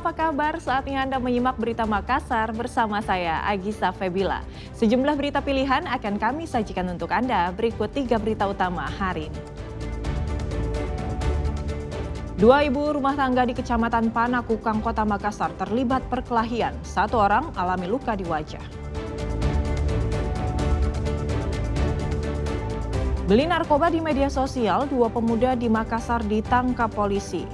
apa kabar? Saatnya Anda menyimak berita Makassar bersama saya, Agisa Febila. Sejumlah berita pilihan akan kami sajikan untuk Anda. Berikut 3 berita utama hari ini. 2 ibu rumah tangga di Kecamatan Panakukang, Kota Makassar terlibat perkelahian. 1 orang alami luka di wajah. Beli narkoba di media sosial, 2 pemuda di Makassar ditangkap polisi.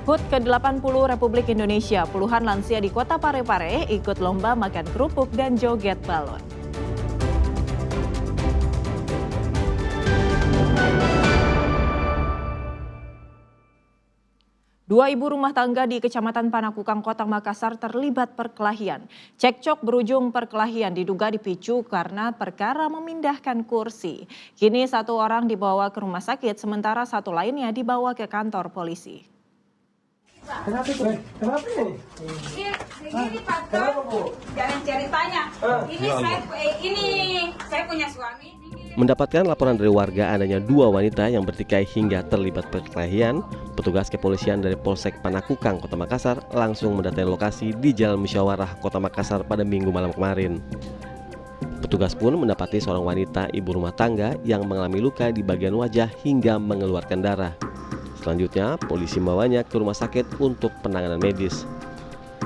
HUT ke-80 Republik Indonesia, puluhan lansia di Kota Parepare ikut lomba makan kerupuk dan joget balon. Dua ibu rumah tangga di Kecamatan Panakukang, Kota Makassar terlibat perkelahian. Cekcok berujung perkelahian diduga dipicu karena perkara memindahkan kursi. Kini 1 orang dibawa ke rumah sakit, sementara 1 lainnya dibawa ke kantor polisi. Kenapa itu? Kenapa ini? Begini Pak, jangan ceritanya. Ini saya punya suami. Mendapatkan laporan dari warga adanya 2 wanita yang bertikai hingga terlibat perkelahian, petugas kepolisian dari Polsek Panakukang, Kota Makassar langsung mendatangi lokasi di Jalan Musyawarah, Kota Makassar pada Minggu malam kemarin. Petugas pun mendapati seorang wanita ibu rumah tangga yang mengalami luka di bagian wajah hingga mengeluarkan darah. Selanjutnya, polisi membawanya ke rumah sakit untuk penanganan medis.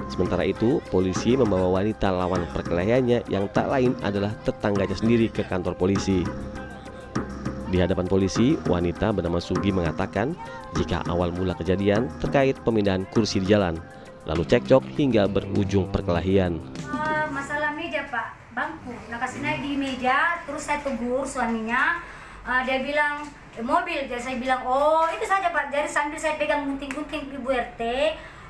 Sementara itu, polisi membawa wanita lawan perkelahiannya yang tak lain adalah tetangganya sendiri ke kantor polisi. Di hadapan polisi, wanita bernama Sugi mengatakan jika awal mula kejadian terkait pemindahan kursi di jalan, lalu cekcok hingga berujung perkelahian. Masalah meja Pak, bangku, kasih naik di meja, terus saya tegur suaminya, dia bilang mobil, jadi saya bilang oh itu saja Pak, jadi sambil saya pegang gunting-gunting Ibu RT.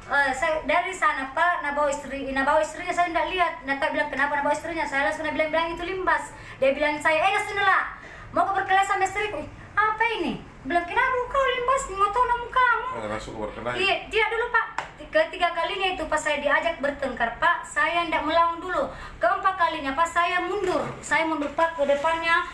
Saya dari sana Pak, nabawa istrinya saya tidak lihat. Nata bilang kenapa nabawa istrinya, saya langsung bilang itu limbas. Dia bilang saya, Sendela, mau ke berkelahi sama istriku. Apa ini? Bilang kenapa kau limbas, mau tahu nama kamu? Langsung berkelahi. Iya, tidak dulu Pak. Ketiga kalinya itu pas saya diajak bertengkar Pak, saya tidak melawan dulu. Keempat kalinya Pak, saya mundur Pak ke depannya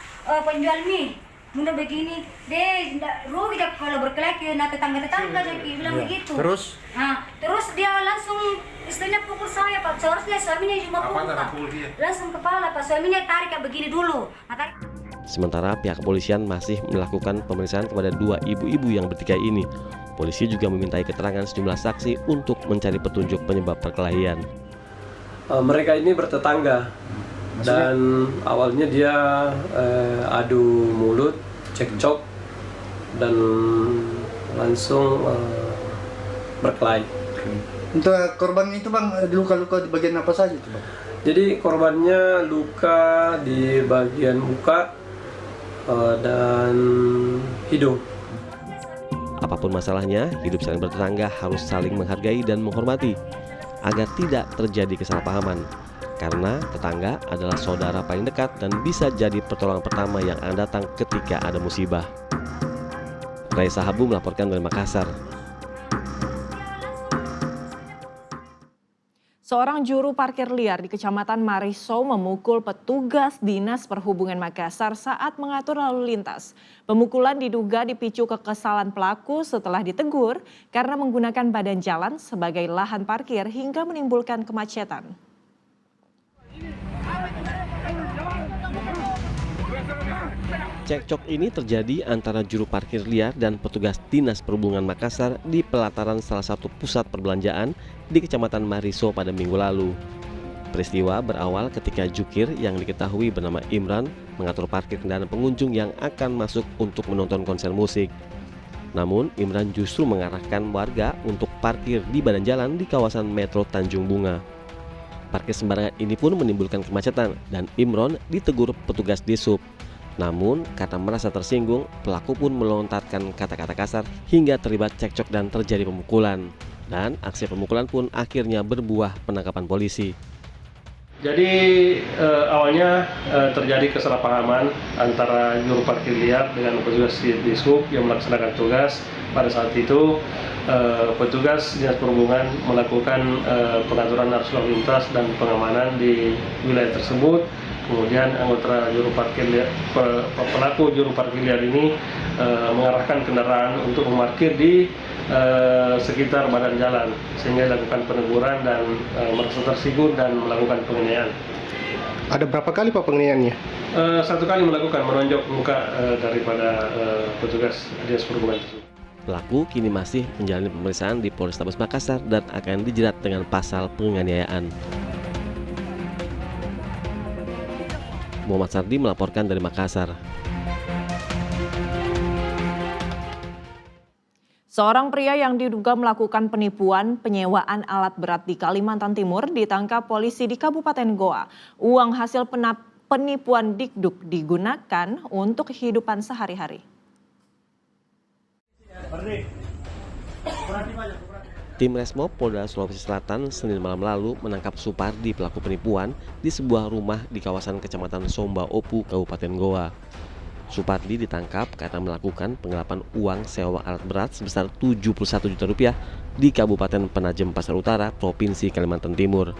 penjual mie. Mundur begini, deh, rugi kalau berkelahi ke tetangga-tetangga jadi bilang begitu. Terus? Nah, terus dia langsung istrinya pukul saya Pak. Seharusnya suaminya cuma pukul Pak. Langsung kepala Pak, suaminya tarik kayak begini dulu. Tarik. Sementara pihak kepolisian masih melakukan pemeriksaan kepada 2 ibu-ibu yang bertikai ini. Polisi juga memintai keterangan sejumlah saksi untuk mencari petunjuk penyebab perkelahian. Mereka ini bertetangga. Dan awalnya dia adu mulut, cekcok, dan langsung berkelahi. Untuk korban itu Bang, luka-luka di bagian apa saja itu Bang? Jadi korbannya luka di bagian muka dan hidung. Apapun masalahnya, hidup saling bertetangga harus saling menghargai dan menghormati agar tidak terjadi kesalahpahaman. Karena tetangga adalah saudara paling dekat dan bisa jadi pertolongan pertama yang akan datang ketika ada musibah. Raisa Habu melaporkan dari Makassar. Seorang juru parkir liar di Kecamatan Mariso memukul petugas Dinas Perhubungan Makassar saat mengatur lalu lintas. Pemukulan diduga dipicu kekesalan pelaku setelah ditegur karena menggunakan badan jalan sebagai lahan parkir hingga menimbulkan kemacetan. Cekcok ini terjadi antara juru parkir liar dan petugas Dinas Perhubungan Makassar di pelataran salah satu pusat perbelanjaan di Kecamatan Mariso pada Minggu lalu. Peristiwa berawal ketika jukir yang diketahui bernama Imran mengatur parkir kendaraan pengunjung yang akan masuk untuk menonton konser musik. Namun Imran justru mengarahkan warga untuk parkir di badan jalan di kawasan Metro Tanjung Bunga. Parkir sembarangan ini pun menimbulkan kemacetan dan Imron ditegur petugas Dishub. Namun karena merasa tersinggung, pelaku pun melontarkan kata-kata kasar hingga terlibat cekcok dan terjadi pemukulan. Dan aksi pemukulan pun akhirnya berbuah penangkapan polisi. Jadi awalnya terjadi kesalahpahaman antara juru parkir liar dengan petugas Dishub yang melaksanakan tugas. Pada saat itu petugas Dinas Perhubungan melakukan pengaturan arus lalu lintas dan pengamanan di wilayah tersebut. Kemudian anggota pelaku juru parkir liar ini mengarahkan kendaraan untuk memarkir di sekitar badan jalan, sehingga dilakukan peneguran dan merasa tersinggung dan melakukan penganiayaan. Ada berapa kali Pak penganiayaannya? Satu kali melakukan menonjok muka daripada petugas Dinas Perhubungan tersebut. Pelaku kini masih menjalani pemeriksaan di Polrestabes Makassar dan akan dijerat dengan pasal penganiayaan. Muhammad Sardi melaporkan dari Makassar. Seorang pria yang diduga melakukan penipuan penyewaan alat berat di Kalimantan Timur ditangkap polisi di Kabupaten Goa. Uang hasil penipuan Dikduk digunakan untuk kehidupan sehari-hari. Tim Resmob Polda Sulawesi Selatan Senin malam lalu menangkap Supardi, pelaku penipuan di sebuah rumah di kawasan Kecamatan Somba Opu, Kabupaten Goa. Supardi ditangkap karena melakukan penggelapan uang sewa alat berat sebesar 71 juta rupiah di Kabupaten Penajem Pasar Utara, Provinsi Kalimantan Timur.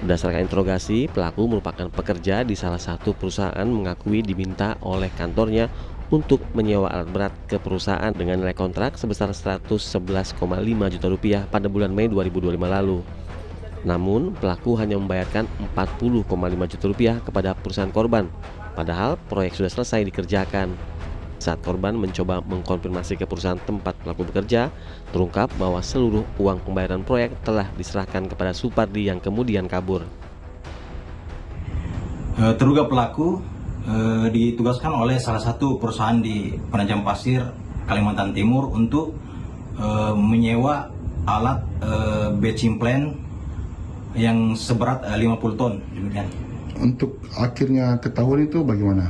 Berdasarkan interogasi, pelaku merupakan pekerja di salah satu perusahaan, mengakui diminta oleh kantornya untuk menyewa alat berat ke perusahaan dengan nilai kontrak sebesar 111,5 juta rupiah pada bulan Mei 2025 lalu. Namun, pelaku hanya membayarkan 40,5 juta rupiah kepada perusahaan korban, padahal proyek sudah selesai dikerjakan. Saat korban mencoba mengkonfirmasi ke perusahaan tempat pelaku bekerja, terungkap bahwa seluruh uang pembayaran proyek telah diserahkan kepada Supardi yang kemudian kabur. Terduga pelaku ditugaskan oleh salah satu perusahaan di Penajam Pasir, Kalimantan Timur untuk menyewa alat batching plan yang seberat 50 ton. Demikian. Untuk akhirnya ketahuan itu bagaimana?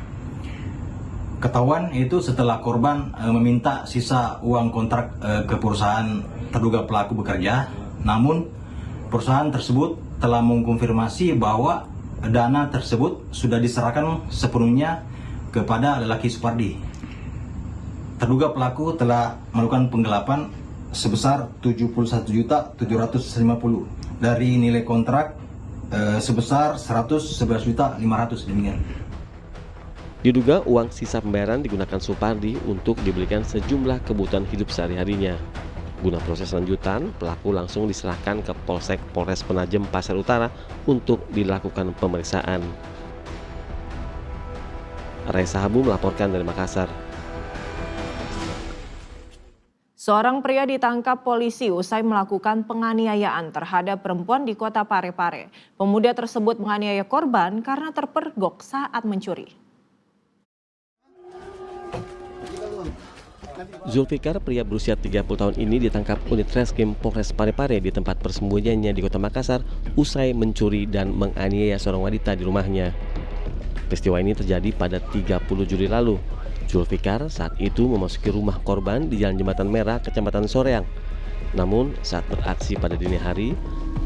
Ketahuan itu setelah korban meminta sisa uang kontrak ke perusahaan terduga pelaku bekerja, namun perusahaan tersebut telah mengkonfirmasi bahwa dana tersebut sudah diserahkan sepenuhnya kepada lelaki Supardi. Terduga pelaku telah melakukan penggelapan sebesar 71.750 dari nilai kontrak sebesar 111.500 demikian. Diduga uang sisa pembayaran digunakan Supardi untuk dibelikan sejumlah kebutuhan hidup sehari-harinya. Guna proses lanjutan, pelaku langsung diserahkan ke Polsek Polres Penajem Pasar Utara untuk dilakukan pemeriksaan. Reza Habu melaporkan dari Makassar. Seorang pria ditangkap polisi usai melakukan penganiayaan terhadap perempuan di Kota Parepare. Pemuda tersebut menganiaya korban karena terpergok saat mencuri. Zulfikar, pria berusia 30 tahun ini ditangkap unit Reskrim Polres Parepare di tempat persembunyiannya di Kota Makassar usai mencuri dan menganiaya seorang wanita di rumahnya. Peristiwa ini terjadi pada 30 Juli lalu. Zulfikar saat itu memasuki rumah korban di Jalan Jembatan Merah, Kecamatan Soreang. Namun saat beraksi pada dini hari,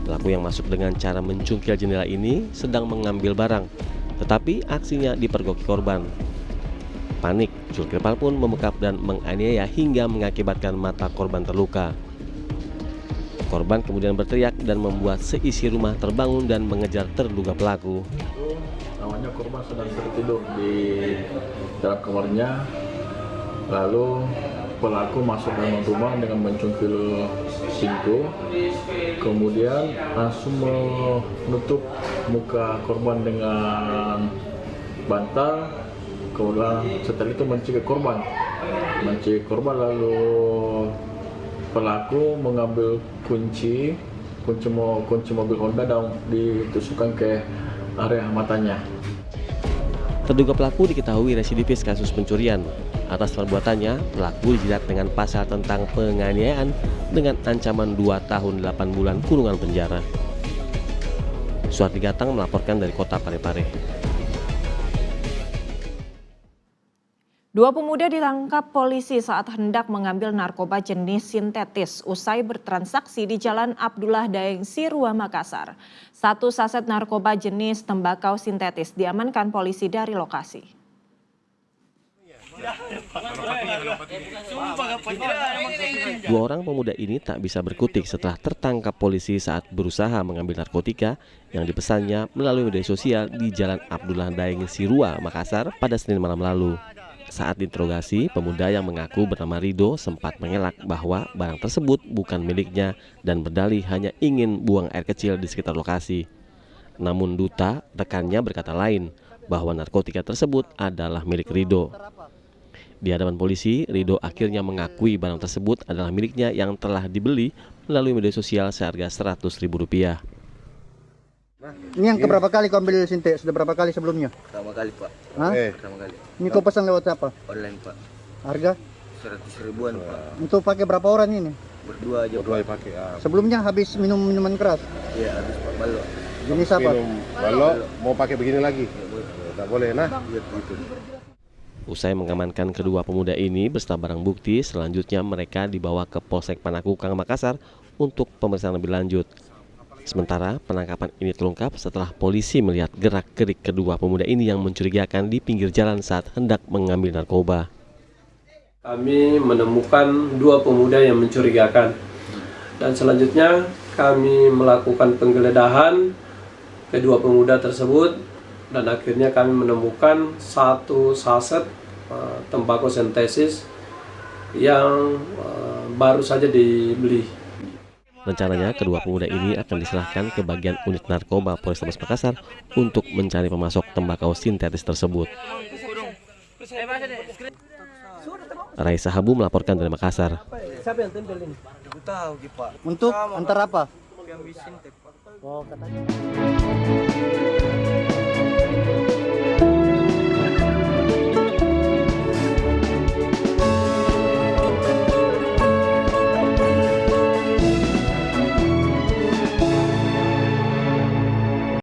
pelaku yang masuk dengan cara mencungkil jendela ini sedang mengambil barang, tetapi aksinya dipergoki korban. Panik, Zulkifli pun membekap dan menganiaya hingga mengakibatkan mata korban terluka. Korban kemudian berteriak dan membuat seisi rumah terbangun dan mengejar terduga pelaku. Namanya korban sedang tertidur di dalam kamarnya, lalu pelaku masuk dalam rumah dengan mencungkil pintu, kemudian langsung menutup muka korban dengan bantal. Kemudian setelah itu mencekik korban, lalu pelaku mengambil kunci mobil Honda dan ditusukkan ke area matanya. Terduga pelaku diketahui residivis kasus pencurian. Atas perbuatannya, pelaku dijerat dengan pasal tentang penganiayaan dengan ancaman 2 tahun 8 bulan kurungan penjara. Suardi Gatang melaporkan dari Kota Parepare. Dua pemuda ditangkap polisi saat hendak mengambil narkoba jenis sintetis usai bertransaksi di Jalan Abdullah Daeng, Sirua, Makassar. 1 saset narkoba jenis tembakau sintetis diamankan polisi dari lokasi. Dua orang pemuda ini tak bisa berkutik setelah tertangkap polisi saat berusaha mengambil narkotika yang dipesannya melalui media sosial di Jalan Abdullah Daeng Sirua, Makassar pada Senin malam lalu. Saat diinterogasi, pemuda yang mengaku bernama Rido sempat mengelak bahwa barang tersebut bukan miliknya dan berdalih hanya ingin buang air kecil di sekitar lokasi. Namun Duta, rekannya berkata lain, bahwa narkotika tersebut adalah milik Rido. Di hadapan polisi, Rido akhirnya mengakui barang tersebut adalah miliknya yang telah dibeli melalui media sosial seharga Rp100.000. Ini yang keberapa kali kau ambil Sinte? Sudah berapa kali sebelumnya? Pertama kali, Pak. Hah? Pertama kali. Ini kau pesan lewat apa? Online, Pak. Harga? 100.000-an, Pak. Untuk pakai berapa orang ini? Berdua aja, Berdua Pak. pakai. Sebelumnya habis minum minuman keras? Iya, habis Pak balok. Jenis apa? Balok mau pakai begini lagi? Tak boleh, nah. Iya, gitu. Usai mengamankan kedua pemuda ini beserta barang bukti, selanjutnya mereka dibawa ke Polsek Panakukang, Makassar untuk pemeriksaan lebih lanjut. Sementara penangkapan ini terungkap setelah polisi melihat gerak-gerik kedua pemuda ini yang mencurigakan di pinggir jalan saat hendak mengambil narkoba. Kami menemukan dua pemuda yang mencurigakan dan selanjutnya kami melakukan penggeledahan kedua pemuda tersebut dan akhirnya kami menemukan satu saset tembakau sintesis yang baru saja dibeli. Rencananya kedua pemuda ini akan diserahkan ke bagian unit narkoba Polrestabes Makassar untuk mencari pemasok tembakau sintetis tersebut. Raisa Habu melaporkan dari Makassar. Untuk antar apa? Oh, katanya.